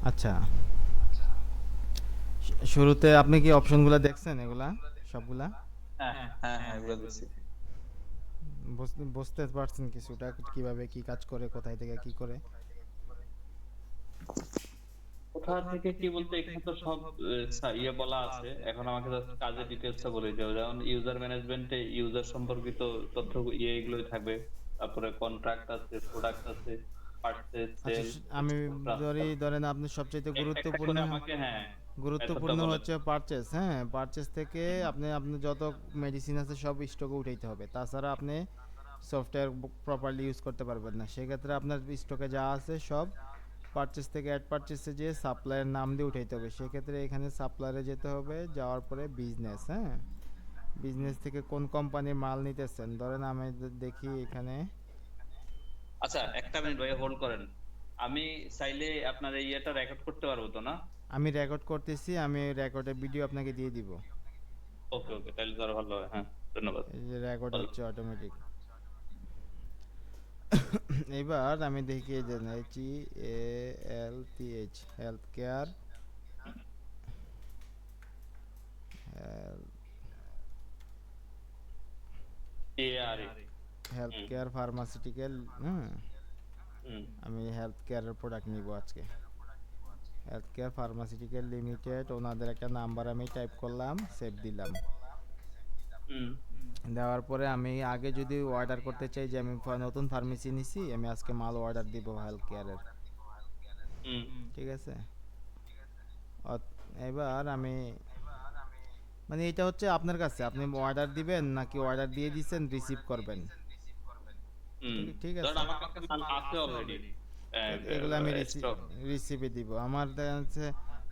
আচ্ছা, শুরুতে আপনি কি অপশনগুলো দেখছেন এগুলা সবগুলা? হ্যাঁ হ্যাঁ হ্যাঁ, এগুলো দেখছি। বুঝতে পারছেন কিছুটা কিভাবে কি কাজ করে, কোথায় থেকে কি করে? কোথা থেকে কি বলতে, এখানে তো সব ইয়ে বলা আছে। এখন আমাকে জাস্ট কাজের ডিটেলসটা বলে দিতে হবে। যেমন ইউজার ম্যানেজমেন্টে ইউজার সম্পর্কিত তথ্য এগুলোই থাকবে। তারপরে কন্ট্রাক্ট আছে, প্রোডাক্ট আছে, পারচেজ, আচ্ছা, সেল, আমি ট্রান্সফার। ধরেন আপনি সবচেয়ে একটা গুরুত্বপূর্ণ করে আমাকে, হ্যাঁ, মেথডটা গুরুত্বপূর্ণ বলেন। হচ্ছে পারচেস। হ্যাঁ, পারচেস থেকে হুম আপনি আপনি যত মেডিসিন আছে সব স্টকে উঠাইতে হবে, তাছাড়া আপনি সফটওয়্যার প্রপারলি ইউজ করতে পারবেন না। সেক্ষেত্রে আপনার স্টকে যা আছে সব পারচেস থেকে অ্যাড পারচেসে যেয়ে সাপ্লাইয়ের নাম দিয়ে উঠাইতে হবে। সেক্ষেত্রে এখানে সাপ্লায়ারে যেতে হবে, যাওয়ার পরে বিজনেস। হ্যাঁ, হুম। বিজনেস থেকে কোন কোম্পানির মাল নিতেছেন, ধরেন আমি দেখি এখানে। আচ্ছা, একটা মিনিট ভাই, হোল্ড করেন। আমি চাইলে আপনার এই ইয়েটা রেকর্ড করতে পারবো তো, না? আমি রেকর্ড করতেছি, আমি রেকর্ডের ভিডিও আপনাকে দিয়ে দিব। ওকে ওকে, তাহলে তো আরো ভালো হয়। হ্যাঁ, ধন্যবাদ। এই যে রেকর্ড বলেন। হচ্ছে অটোমেটিক। এবার আমি দেখি এই যে HEALTH, health care, ARA. Health হুম কেয়ার ফার্মাসিউটিক্যাল। হুম, হুম আমি হেলথ কেয়ারের প্রোডাক্ট নিব আজকে। হেলথ কেয়ার ফার্মাসিউটিক্যাল লিমিটেড, ওনাদের একটা নাম্বার আমি টাইপ করলাম, সেভ দিলাম। হুম দেওয়ার পরে আমি আগে যদি অর্ডার করতে চাই, যে আমি নতুন ফার্মেসি নিছি, আমি আজকে মাল অর্ডার দিব হেলথ কেয়ারের। হুম। ঠিক আছে। এবার আমি, মানে এটা হচ্ছে আপনার কাছে, আপনি অর্ডার দিবেন নাকি অর্ডার দিয়ে দিচ্ছেন রিসিভ করবেন। হুম। ঠিক ঠিক ধরেন আছে। আমার কাছে মাল আছে অলরেডি, তো এগুলো আমি স্টক। রিসিভে দিব। আমার দেখা যাচ্ছে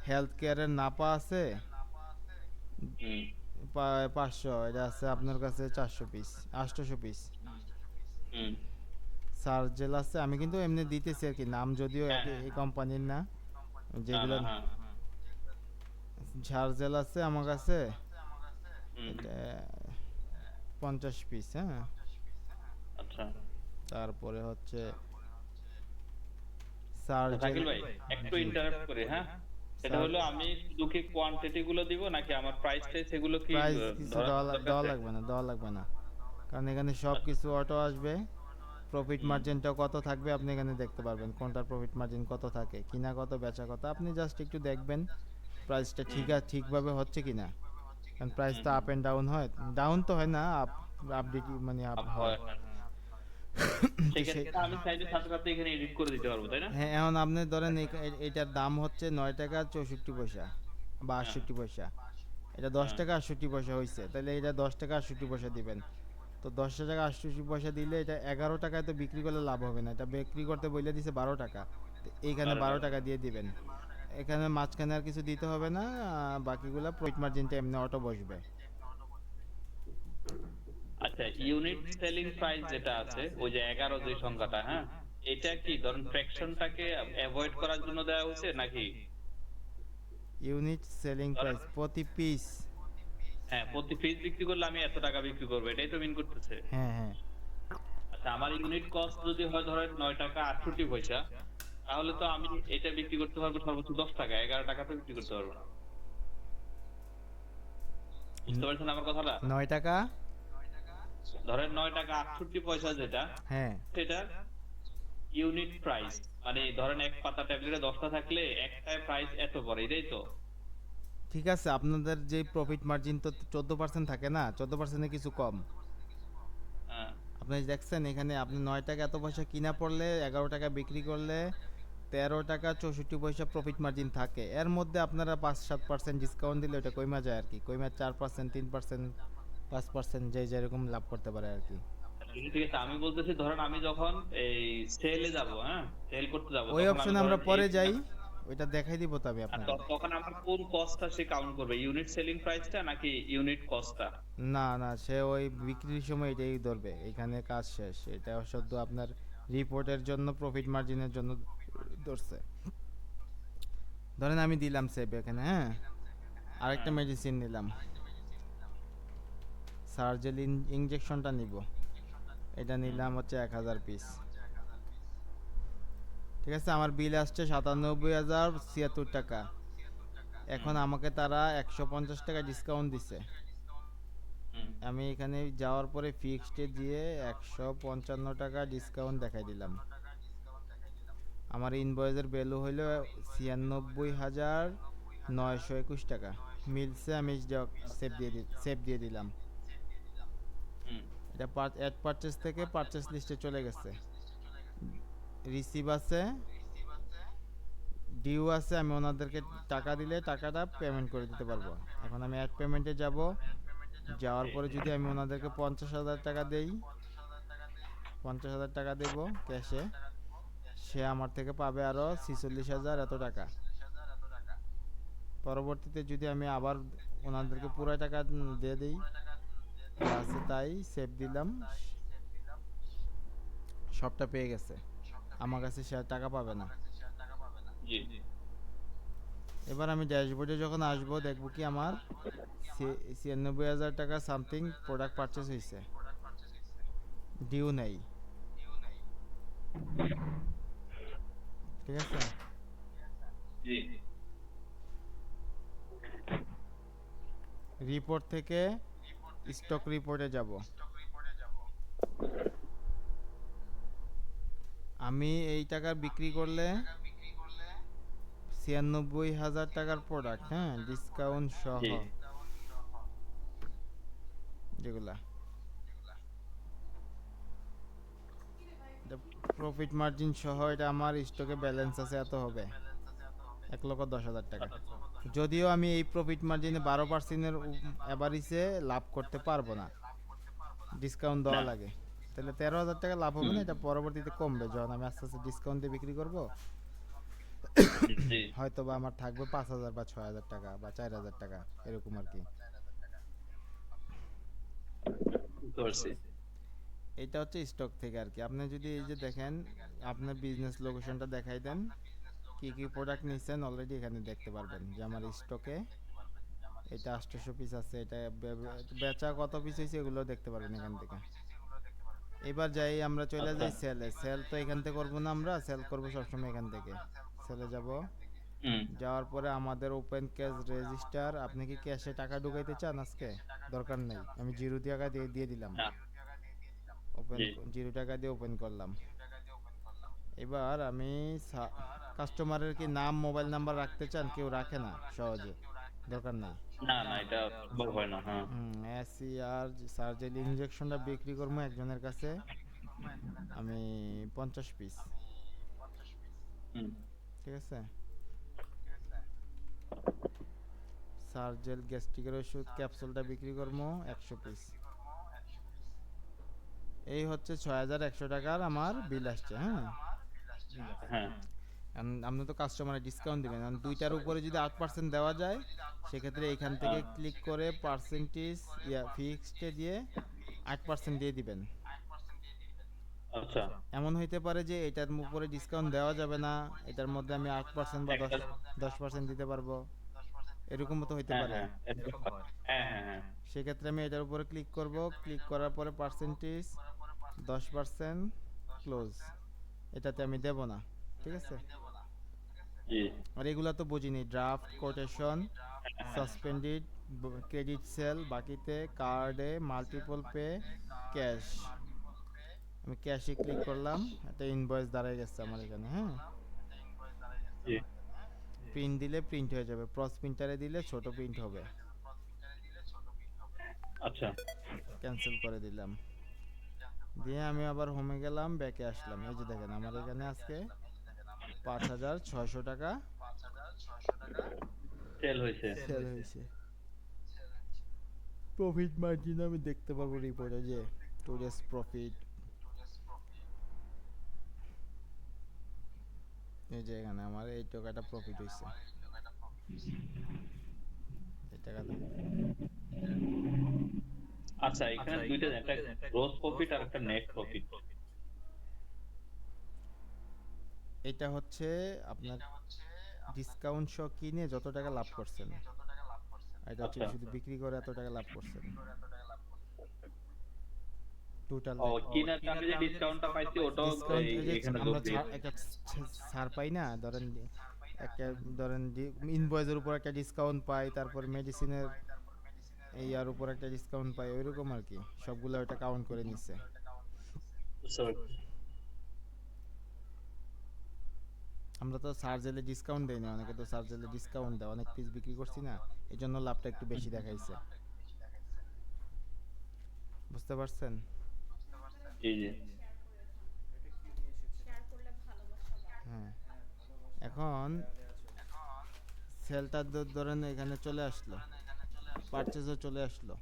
হেলথ কেয়ারের নাপা আছে হুম 500, এটা আছে আপনার কাছে 400 পিস, 800 পিস। হুম। সার্জেল আছে, আমি কিন্তু এমনি দিতেছি আর কি, নাম যদিও হ্যাঁ একই এই কোম্পানির না না যেগুলো। না, হ্যাঁ। সার্জেল আছে আমার কাছে, হুম। এটা 50 পিস। হ্যাঁ, আচ্ছা তারপরে হচ্ছে আচ্ছা, সার্জেল। শাকিল ভাই, একটু জি। ইন্টারাপ্ট করি, হ্যাঁ। সেটা সার হলো, আমি শুধু কি কোয়ান্টিটি গুলো দিব, নাকি আমার প্রাইস টাইস এগুলো কি প্রাইস কিছু ধরার দরকার দেওয়া আছে? লাগবে না, দেওয়া লাগবে না, কারণ এখানে সব আচ্ছা। কিছু অটো আসবে। প্রফিট হুম মার্জিনটা কত থাকবে আপনি এখানে দেখতে পারবেন, কোনটার প্রফিট মার্জিন কত থাকে, কিনা কত বেচা কত, আপনি জাস্ট একটু দেখবেন প্রাইসটা হুম ঠিকভাবে হচ্ছে কিনা। কারণ প্রাইস হুম তো হুম। আপ এন্ড ডাউন হয়, ডাউন তো হয় না, আপ আপডেট মানে আপ আপ হয়। হয়, হ্যাঁ। তো সে, সেক্ষেত্রে আমি চাইলে সাথে সাথে এখানে এডিট করে দিতে পারবো, তাই না? হ্যাঁ, এখন আপনি ধরেন এটার দাম হচ্ছে 9 টাকা 64 পয়সা বা হ্যাঁ 68 পয়সা। এটা দশ হ্যাঁ। টাকা 68 পয়সা হয়েছে, তাহলে এটা 10 টাকা 68 পয়সা দিবেন। তো 10 টাকা 68 পয়সা দিলে এটা 11 টাকায় তো বিক্রি করলে লাভ হবে না, এটা বিক্রি করতে বলে দিছে 12 টাকা। তো এইখানে 12 টাকা দিয়ে দিবেন। এখানে মাঝখানে আর কিছু দিতে হবে না, বাকিগুলো প্রফিট মার্জিনটা এমনি অটো বসবে। আচ্ছা, ইউনিট সেলিং প্রাইস যেটা আছে, ওই যে 11 যে সংখ্যাটা, হ্যাঁ, এটা কি ধরুন ফ্র্যাকশনটাকে অ্যাভয়েড করার জন্য দেওয়া হয়েছে নাকি? ইউনিট সেলিং ধরেন, প্রাইস প্রতি পিস। হ্যাঁ, প্রতি পিস বিক্রি করলে আমি এত টাকা বিক্রি করবো, এটাই তো মিন করতেছে। হ্যাঁ হ্যাঁ। আচ্ছা, আমার ইউনিট কস্ট যদি হয় ধরেন 9 টাকা 68 পয়সা, তাহলে তো আমি এটা বিক্রি করতে পারবো সর্বোচ্চ 10 টাকা, 11 টাকা তো বিক্রি করতে পারবো না। বুঝতে পারছেন আমার কথাটা? 9 টাকা। ধরেন 9 টাকা 68 পয়সা যেটা, হ্যাঁ, সেটার ইউনিট প্রাইস, মানে ধরেন এক পাতা ট্যাবলেটে 10টা থাকলে একটায় প্রাইস এত পড়ে, এটাই তো? ঠিক আছে, আপনাদের যে প্রফিট মার্জিন তো 14% থাকে না, 14%-এ কিছু কম। হ্যাঁ। আপনি দেখছেন এখানে, আপনি 9 টাকা এত পয়সা কিনা পড়লে 11 টাকা বিক্রি করলে 13 টাকা 64 পয়সা প্রফিট মার্জিন থাকে। এর মধ্যে আপনারা 5-7% ডিসকাউন্ট দিলে ওটা কইমা যায় আর কি, কইমা 4%, 3%, 5% যে যেরকম লাভ করতে পারে আর কি। ঠিক আছে, আমি বলতেছি ধরেন আমি যখন এই সেলে যাব, হ্যাঁ, সেল করতে যাব, ওই তখন আমি অপশনে আমরা ধরেন এই পরে যাই, ওইটা দেখাই দিব তো আমি আর আপনাকে। তখন আমার কোন কস্টটা সে কাউন্ট করবে, ইউনিট সেলিং প্রাইসটা নাকি ইউনিট কস্টটা? না না, সে ওই বিক্রির সময় এটাই ধরবে, এখানে কাজ শেষ, এটা শুধু আপনার রিপোর্টের জন্য, প্রফিট মার্জিনের জন্য ধরছে। ধরেন আমি দিলাম সেভ এখানে। হ্যাঁ, আরেকটা হ্যাঁ মেডিসিন নিলাম, সার্জেল ইঞ্জেকশনটা নিব। এটা হুম নিলাম হচ্ছে 1000 পিস। ঠিক আছে, আমার বিল আসছে 97,076 টাকা। এখন হুম, আমাকে তারা 150 টাকা ডিসকাউন্ট দিছে। হুম, আমি এখানে যাওয়ার পরে ফিক্সড দিয়ে 155 টাকা ডিসকাউন্ট দেখাই দিলাম। আমার ইনভয়েসের ভ্যালু হইল 96,921 টাকা। মিলছে, আমি সেভ দিয়ে দিলাম। হুম, এটা অ্যাড পারচেস থেকে পারচেস লিস্টে চলে গেছে। রিসিভ আছে, ডিউ আছে, আমি ওনাদেরকে টাকা দিলে টাকাটা পেমেন্ট করে দিতে পারবো। এখন আমি অ্যাড পেমেন্টে যাব। যাওয়ার জি, পরে যদি আমি ওনাদেরকে 50,000 টাকা দেই, 50,000 টাকা দেব ক্যাশে, সে আমার থেকে পাবে আরো 46,000 এত টাকা। পরবর্তীতে যদি আমি আবার ওনাদেরকে পুরো টাকা দিয়ে দিই, যা আছে তাই সেভ দিলাম, সবটা পেয়ে গেছে, আমার কাছে সে আর টাকা পাবে না। জি, এবার আমি ড্যাশবোর্ডে যখন আসবো, দেখবো কি আমার 96,000 টাকা সামথিং প্রোডাক্ট পারচেস হয়েছে, ডিউ নেই। ঠিক আছে, জি, রিপোর্ট থেকে স্টক রিপোর্টে যাব। আমি এই টাকার বিক্রি করলে 96,000 টাকার প্রোডাক্ট, হ্যাঁ, ডিসকাউন্ট সহ, জি, যেগুলা প্রফিট মার্জিন সহ, এটা আমার স্টকে ব্যালেন্স আছে এত হবে, 1,10,000 টাকা। আচ্ছা, যদিও আমি এই প্রফিট মার্জিনে 12%-এর অ্যাভারেজে লাভ করতে পারবো না, ডিসকাউন্ট দেওয়া না, লাগে। তাহলে 13,000 টাকা লাভ হবে হুম, না, এটা পরবর্তীতে কমবে যখন আমি আস্তে আস্তে ডিসকাউন্ট দিয়ে বিক্রি করব। জি, হয়তো বা আমার থাকবে 5,000 বা 6,000 টাকা বা 4,000 টাকা, এরকম আর কি। বুঝতে পারছি। এটা হচ্ছে স্টক থেকে আর কি। আপনি যদি এই যে দেখেন, আপনার বিজনেস লোকেশনটা দেখাই দেন, কি কি প্রোডাক্ট নিচ্ছেন অলরেডি এখানে দেখতে পারবেন যে আমার স্টকে এটা 800 পিস আছে, এটা বেচা কত পিস হয়েছে এগুলো দেখতে পারবেন এখান থেকে। এবার যাই, আমরা চলে আচ্ছা, যাই সেলে। সেল তো এখান থেকে করবো না, আমরা সেল করবো সবসময় এখান থেকে। সেলে যাব, হুম, যাওয়ার পরে আমাদের ওপেন ক্যাশ রেজিস্টার। আপনি কি ক্যাশে টাকা ঢুকাইতে চান আজকে? দরকার নেই, আমি 0 টাকা দিয়ে দিয়ে দিলাম। না, ওপেন, জি, 0 টাকা দিয়ে ওপেন করলাম। এবার আমি কাস্টমারের কি নাম মোবাইল নাম্বার রাখতে চান? কেউ রাখে না সহজে, দরকার নাই। না, না, এটা সম্ভব হয় না, হ্যাঁ, SCR সার্জেল ইনজেকশনটা বিক্রি করবো একজনের কাছে আমি 50 পিস। হুম, ঠিক আছে, সার্জেল গ্যাস্ট্রিকের ওষুধ ক্যাপসুলটা বিক্রি করবো 100 পিস। এই হচ্ছে 6,100 টাকার আমার বিল আসছে, হ্যাঁ। হ্যাঁ, আপনি তো কাস্টমারে ডিসকাউন্ট দিবেন, কারণ দুইটার উপরে যদি 8% দেওয়া যায়, সেক্ষেত্রে এইখান থেকে হ্যাঁ, ক্লিক করে পার্সেন্টেজ ফিক্সডে দিয়ে 8% দিয়ে দিবেন। আচ্ছা, এমন হইতে পারে যে এটার উপরে ডিসকাউন্ট দেওয়া যাবে না, এটার মধ্যে আমি 8% বা একটা, 10% দিতে পারবো, এরকমও তো হইতে হ্যাঁ, পারে। হ্যাঁ, এরকম হয়। হ্যাঁ, হ্যাঁ, হ্যাঁ, সেক্ষেত্রে আমি এটার উপরে ক্লিক করব, ক্লিক করার পরে পার্সেন্টেজ 10% ক্লোজ, এটাতে আমি দেব না। ঠিক আছে, জি, আর এগুলা তো বুঝিনি, ড্রাফট, কোটেশন, হ্যাঁ, হ্যাঁ, সাসপেন্ডেড, ক্রেডিট সেল, বাকিতে, কার্ডে, মাল্টিপল পে, ক্যাশ। আমি ক্যাশে ক্লিক করলাম, একটা ইনভয়েস দাঁড়ায় গেছে আমার এখানে, হ্যাঁ। জি, প্রিন্ট দিলে প্রিন্ট হয়ে যাবে, প্রস প্রিন্টারে দিলে ছোট প্রিন্ট হবে। আচ্ছা, ক্যান্সেল করে দিলাম, দিয়ে আমি আবার হোমে গেলাম, ব্যাকে আসলাম। এই যে দেখেন আমার এখানে আজকে 5,600 টাকা সেল হয়েছে। সেল হয়েছে। প্রফিট মার্জিন আমি দেখতে পারবো রিপোর্টে, যে টুডেস প্রফিট, এই যে এখানে আমার এই টাকাটা প্রফিট হয়েছে, এই টাকা দেখেন। আচ্ছা, এখানে দুইটা, একটা গ্রোস প্রফিট আর একটা নেট প্রফিট। এটা হচ্ছে আপনার ডিসকাউন্ট সহ কিনে যত টাকা লাভ করছেন, আর এটা হচ্ছে আচ্ছা, শুধু বিক্রি করে এত টাকা লাভ করছেন। টোটাল ও কিনার দামে যে ডিসকাউন্টটা পাইছি ওটাও ডিসকাউন্ট এই যে এখানে যোগ আমরা দিয়ে একটা ছাড় পাই না, ধরেন একটা ধরেন ইনভয়েসের উপর একটা ডিসকাউন্ট পাই, তারপর মেডিসিনের এই আর উপর একটা ডিসকাউন্ট পাই, ওইরকম আর কি, সবগুলো ওটা কাউন্ট করে নিচ্ছে। বুঝতে পারছি। আমরা তো সার্জেলে ডিসকাউন্ট দেই না, অনেকে তো সার্জেলে ডিসকাউন্ট দেয়, অনেক পিস বিক্রি করছি না, এই জন্য লাভটা একটু বেশি দেখাইছে। বুঝতে পারছেন? জি জি। হ্যাঁ, এখন সেলটা ধরেন এখানে চলে আসলো, পারচেজও চলে আসলো,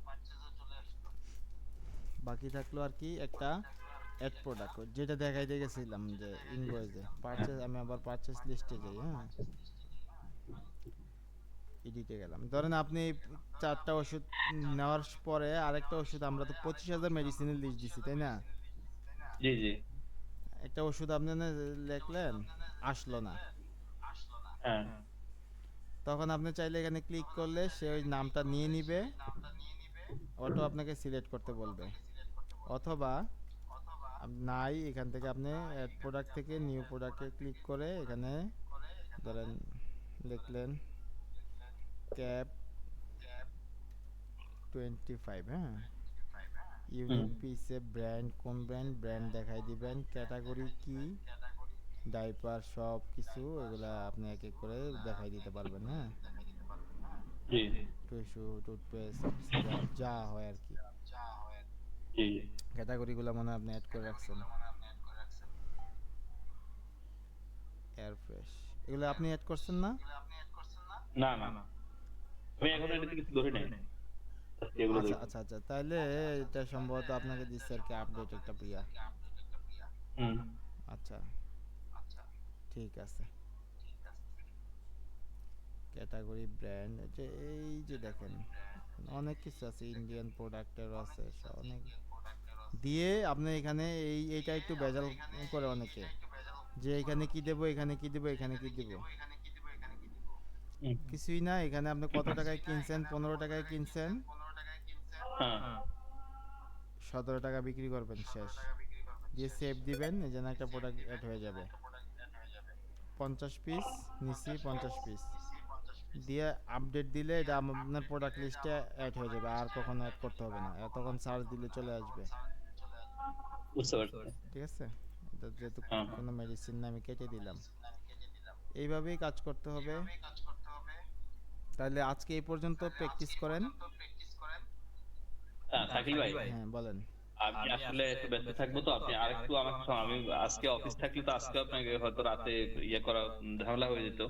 বাকি থাকলো আর কি একটা অ্যাড প্রোডাক্ট, যেটা দেখাইতে গেছিলাম যে ইনভয়েসে পারচেজ। আমি আবার পারচেজ লিস্টে যাই, হ্যাঁ, এডিটে গেলাম। ধরেন আপনি 4টা ওষুধ নেওয়ার পরে আরেকটা ওষুধ, আমরা তো 25,000 মেডিসিনের লিস্ট দিছি, তাই না? জি জি। একটা ওষুধ আপনি লিখলেন, আসলো না, হ্যাঁ। তখন আপনি চাইলে এখানে ক্লিক করলে সে ওই নামটা নিয়ে নিবে, অটো আপনাকে সিলেক্ট করতে বলবে, অথবা নাই এখান থেকে আপনি অ্যাড প্রোডাক্ট থেকে নিউ প্রোডাক্টে ক্লিক করে এখানে ধরেন লিখলেন ক্যাপ 25, হ্যাঁ, হুম। ইউনিক পিসে ব্র্যান্ড, কোন ব্র্যান্ড, ব্র্যান্ড দেখাই দিবেন, ক্যাটাগরি কি, ডাইপার, সব কিছু এগুলা আপনি এক এক করে দেখাই দিতে পারবেন, হ্যাঁ, জি টিস্যু, টুথপেস্ট, যা হয় আর কি, জি জি। ক্যাটাগরিগুলো মনে হয় আপনি অ্যাড করে রাখছেন, এয়ার ফ্রেশ, এগুলো আপনি অ্যাড করছেন না? না না, আমি এখন এটাতে কিছু ধরি নাই, আজকে এগুলো আচ্ছা দেখি। আচ্ছা আচ্ছা, তাহলে এটা সম্ভবত আপনাকে দিচ্ছে আর কি আপডেট একটা প্রিয়া। হুম। আচ্ছা, ঠিক আছে। ক্যাটাগরি, ব্র্যান্ড, যে এই যে দেখেন অনেক কিছু আছে, ইন্ডিয়ান প্রোডাক্টেরও আছে, অনেক দিয়ে আপনি এখানে এইটা একটু ভেজাল করে অনেকে, যে এখানে কি দেবো, এখানে কি দেবো, এখানে কি দেবো, হুম। কিছুই না। এখানে আপনি কত টাকায় কিনছেন, 15 টাকায় কিনছেন, হ্যাঁ। 17 টাকা বিক্রি করবেন, শেষ। দিয়ে সেভ দিবেন, এই যেন একটা প্রোডাক্ট অ্যাড হয়ে যাবে, 50 পিস নিছি, 50 পিস দিয়ে আপডেট দিলে এটা আপনার প্রোডাক্ট লিস্টে অ্যাড হয়ে যাবে, আর কখনো অ্যাড করতে হবে না, তখন সার্চ দিলে চলে আসবে। বুঝতে পারছি। ঠিক আছে, এটা যেহেতু হ্যাঁ। কোনো মেডিসিন না, আমি কেটে দিলাম। এইভাবেই কাজ করতে হবে। তাহলে আজকে এই পর্যন্ত প্র্যাকটিস করেন। হ্যাঁ শাকিল ভাই, হ্যাঁ বলেন। আমি আসলে একটু ব্যস্ত থাকবো, তো আপনি আরেকটু আমাকে আমি আজকে অফিস থাকলে তো আজকে আপনাকে হয়তো রাতে ইয়ে করা ঝামেলা হয়ে যেত,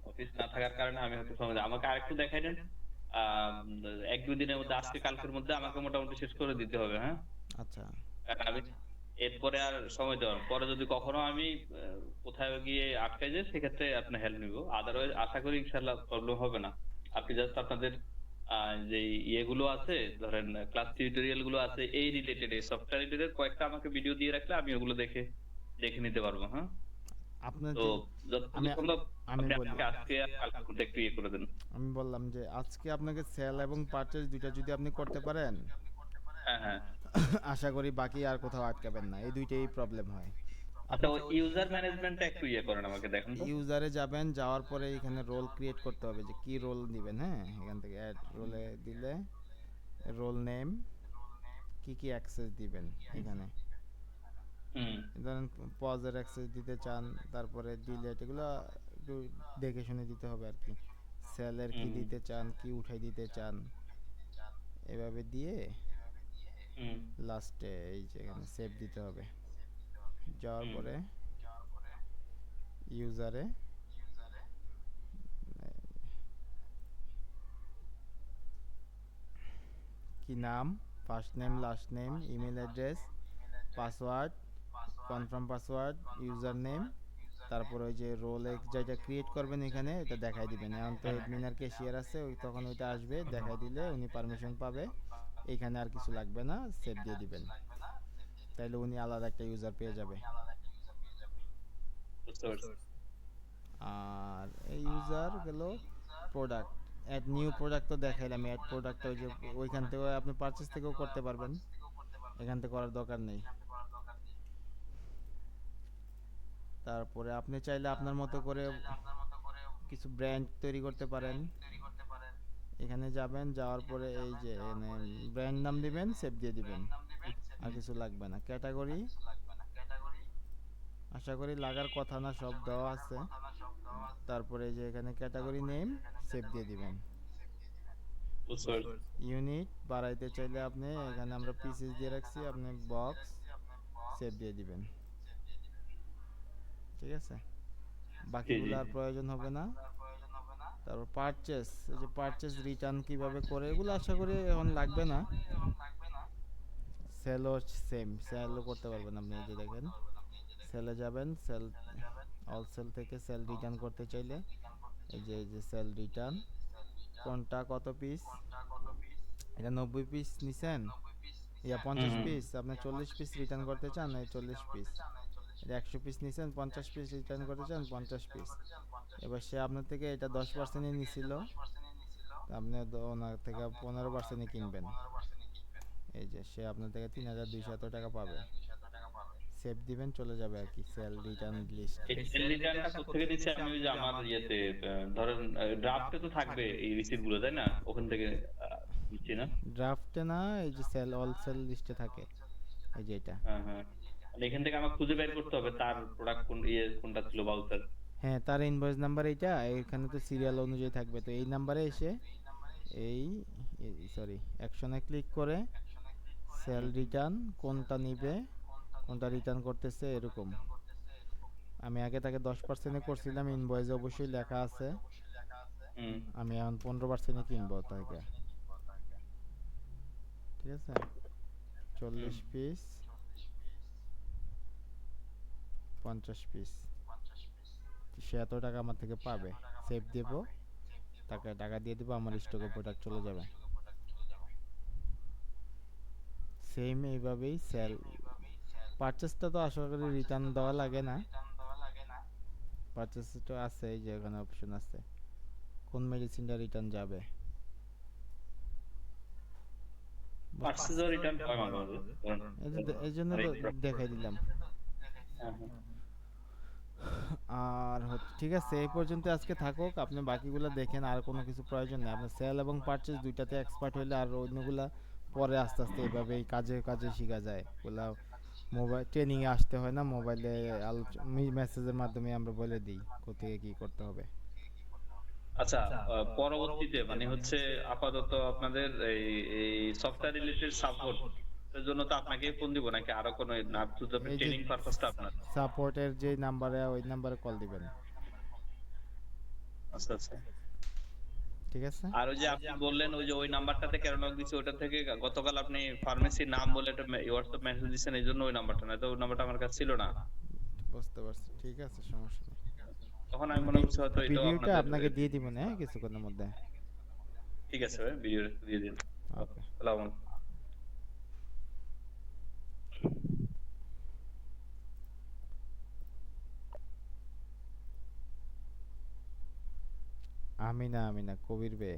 অফিস না থাকার কারণে আমি হয়তো সময় আমাকে আরেকটু দেখাই দেন। আহ 1-2 দিনের মধ্যে, আজকে কালকের মধ্যে আমাকে মোটামুটি শেষ করে দিতে হবে, হ্যাঁ। আচ্ছা কারণ আমি এরপরে আর সময় দেওয়ার পরে যদি কখনো আমি কোথাও গিয়ে আটকে যাই, সেক্ষেত্রে আপনার হেল্প নিব, আদারওয়াইজ আশা করি ইনশাল্লাহ প্রবলেম হবে না। আপনি জাস্ট আপনাদের যে ইয়েগুলো আছে, ধরেন ক্লাস টিউটোরিয়াল গুলো আছে এই রিলেটেড, এই সফটওয়্যার রিলেটেড কয়েকটা আমাকে ভিডিও দিয়ে রাখলে আমি ওগুলো দেখে দেখে নিতে পারবো, হ্যাঁ। আপনার তো যে যতটুকু আমি সম্ভব আমি আপনি বলি, আমাকে আজকে আর কালকের মধ্যে একটু ইয়ে করে দেন। আমি বললাম যে আজকে আপনাকে সেল এবং পারচেজ দুইটা যদি আপনি করতে পারেন, হ্যাঁ হ্যাঁ। আশা করি বাকি আর কোথাও আটকাবেন না, এই দুইটাই প্রবলেম হয়। আচ্ছা, ওই ইউজার ম্যানেজমেন্টটা একটু ইয়ে করেন আমাকে, দেখেন তো। ইউজারে যাবেন, যাওয়ার পরে এখানে রোল ক্রিয়েট করতে হবে, যে কি রোল দিবেন, হ্যাঁ, এখান থেকে অ্যাড রোলে দিলে রোল নেম, কি কি অ্যাক্সেস দিবেন এখানে, হুম ধরেন পজের অ্যাক্সেস দিতে চান, তারপরে ডিলেট, এগুলো একটু দেখে শুনে দিতে হবে আর কি, সেলের কি হুম দিতে চান, কি উঠাই দিতে চান, এভাবে দিয়ে হুম লাস্টে এই যে এখানে সেভ দিতে হবে। যাওয়ার হুম পরে ইউজারে কি নাম, first name, last name, email address, password, confirm password, user name, তারপর ওই যে রোলে যেটা ক্রিয়েট করবেন এখানে এটা দেখাই দিবেন। এখন তো হ্যাঁ অ্যাডমিন আর ক্যাশিয়ার আছে, ওই তখন ওইটা আসবে, দেখাই দিলে উনি পারমিশন পাবে, এখানে আর কিছু লাগবে না, সেভ দিয়ে দিবেন, তাইলে উনি আলাদা একটা ইউজার পেয়ে যাবে। বুঝতে পারছি। আর এই ইউজার গেল প্রোডাক্ট, অ্যাড নিউ প্রোডাক্ট তো দেখাইলাম, অ্যাড প্রোডাক্ট ওই যে ওইখান থেকে আপনি পারচেস থেকেও করতে পারবেন। এখান থেকে করার দরকার নেই। তারপরে আপনি চাইলে আপনার মতো করে কিছু ব্র্যান্ড তৈরি করতে পারেন। এখানে যাবেন, যাওয়ার পরে এই যে ব্র্যান্ড নাম দিবেন, সেভ দিয়ে দিবেন, আর কিছু লাগবে না। ক্যাটাগরি আশা করি লাগার কথা না, সব দেওয়া আছে। তারপরে এই যে এখানে ক্যাটাগরি নেম, সেভ দিয়ে দিবেন। বুঝতে পারছি। ইউনিট বাড়াইতে চাইলে আপনি এখানে আমরা পিসেস দিয়ে রাখছি, আপনি বক্স, সেভ দিয়ে দিবেন। ঠিক আছে, জি জি। বাকিগুলো আর প্রয়োজন হবে না। তারপর পারচেস, এই যে পারচেস রিটার্ন কিভাবে করে, এগুলো আশা করি এখন লাগবে না। সেলও সেম, সেলও করতে পারবেন আপনি। এই যে দেখেন, সেলে যাবেন, সেল অল সেল থেকে সেল রিটার্ন করতে চাইলে এই যে সেল রিটার্ন, কোনটা কত পিস, এটা 90 পিস নিছেন, ইয়া হুম 50 হুম। পিস, আপনি 40 পিস রিটার্ন করতে চান, এই 40 পিস। এটা 100 পিস নিছেন, 50 পিস রিটার্ন করতে চান, 50 পিস। এবার সে আপনার থেকে এটা 10%-ই নিছিল, তা আপনি ওনার থেকে 15%-ই কিনবেন। এই যে সে আপনার থেকে 3200 এত টাকা পাবে। সেভ দিবেন, চলে যাবে আর কি সেল রিটার্ন লিস্টে। এই সেল রিটার্নটা কোত্থেকে নিচ্ছি আমি? ওই যে আমার ইয়েতে ধরেন ড্রাফটে তো থাকবে এই রিসিপ্ট গুলো, তাই না? ওখান থেকে নিচ্ছি না? ড্রাফটে না, এই যে সেল অল সেল লিস্টে থাকে, এই যে এটা। হ্যাঁ হ্যাঁ। মানে এখান থেকে আমার খুঁজে বের করতে হবে তার প্রোডাক্ট কোন কোনটা ছিল বাউচার। হ্যাঁ, তার ইনভয়েস নাম্বার এইটা, এখানে তো সিরিয়াল অনুযায়ী থাকবে, তো এই নাম্বারে এসে এই সরি অ্যাকশনে ক্লিক করে সেল রিটার্ন কোনটা নিবে, কোনটা রিটার্ন করতেছে এরকম। আমি আগে তাকে 10%-এ করছিলাম, ইনভয়েসে অবশ্যই লেখা আছে। হুম আমি এখন 15%-ই কিনবো তাকে। ঠিক আছে, হুম। 40 পিস, 50 পিস, সে এত টাকা আমার থেকে পাবে। সেভ দেব, তাকে টাকা দিয়ে দেবো, আমার স্টকে প্রোডাক্ট চলে যাবে। সেম এইভাবেই সেল পারচেসটা তো আশা করি রিটার্ন দেওয়া লাগে না। পারচেস তো আছে, এই যে এখানে অপশন আছে কোন মেডিসিনটা রিটার্ন যাবে। পার্সেসও রিটার্ন হয় মাঝে মাঝে ধরেন, এই জন্য অনেক তো product দেখাই থাকে। দিলাম। হ্যাঁ হ্যাঁ। আর ঠিক আছে, এই পর্যন্ত আজকে থাকুক, আপনি বাকিগুলো দেখেন, আর কোনো কিছু প্রয়োজন নেই। আপনার সেল এবং পারচেস দুইটাতে এক্সপার্ট হইলে আর অন্যগুলা পরে আস্তে আস্তে এইভাবে এই কাজে কাজে শেখা যায়। ওগুলা মোবাইল ট্রেনিংয়ে আসতে হয় না, মোবাইলে মেসেজের মাধ্যমে আমরা বলে দিই কোথেকে কি করতে হবে। আচ্ছা, পরবর্তীতে মানে হচ্ছে আপাতত আপনাদের এই এই সফটওয়্যার রিলেটেড সাপোর্ট এর জন্য তো আপনাকেই ফোন দিব নাকি আরো কোনো না শুধু এই যে ট্রেনিং পারপাসটা আপনার? সাপোর্টের যে নাম্বারে, ওই নাম্বারে কল দিবেন। আচ্ছা আচ্ছা। ঠিক আছে, আর ওই যে আপনি বললেন ওই যে ওই নাম্বারটাতে কেন নক দিছি, ওটা থেকে গতকাল আপনি ফার্মেসির নাম বলে একটা হোয়াটসঅ্যাপ মেসেজ দিচ্ছেন, এই জন্য ওই নাম্বারটা না তো, ওই নাম্বারটা আমার কাছে ছিল না। বুঝতে পারছি। ঠিক আছে, সমস্যা নেই। তখন আমি মনে করছি হয়তো এটাও ভিডিওটা আপনাদের আপনাকে দিয়ে দিব না কিছুক্ষণের মধ্যে। ঠিক আছে ভাই, ভিডিও দিয়ে দিন। ওকে। আসসালামু আলাইকুম। আমিনা আমিনা কবির বে।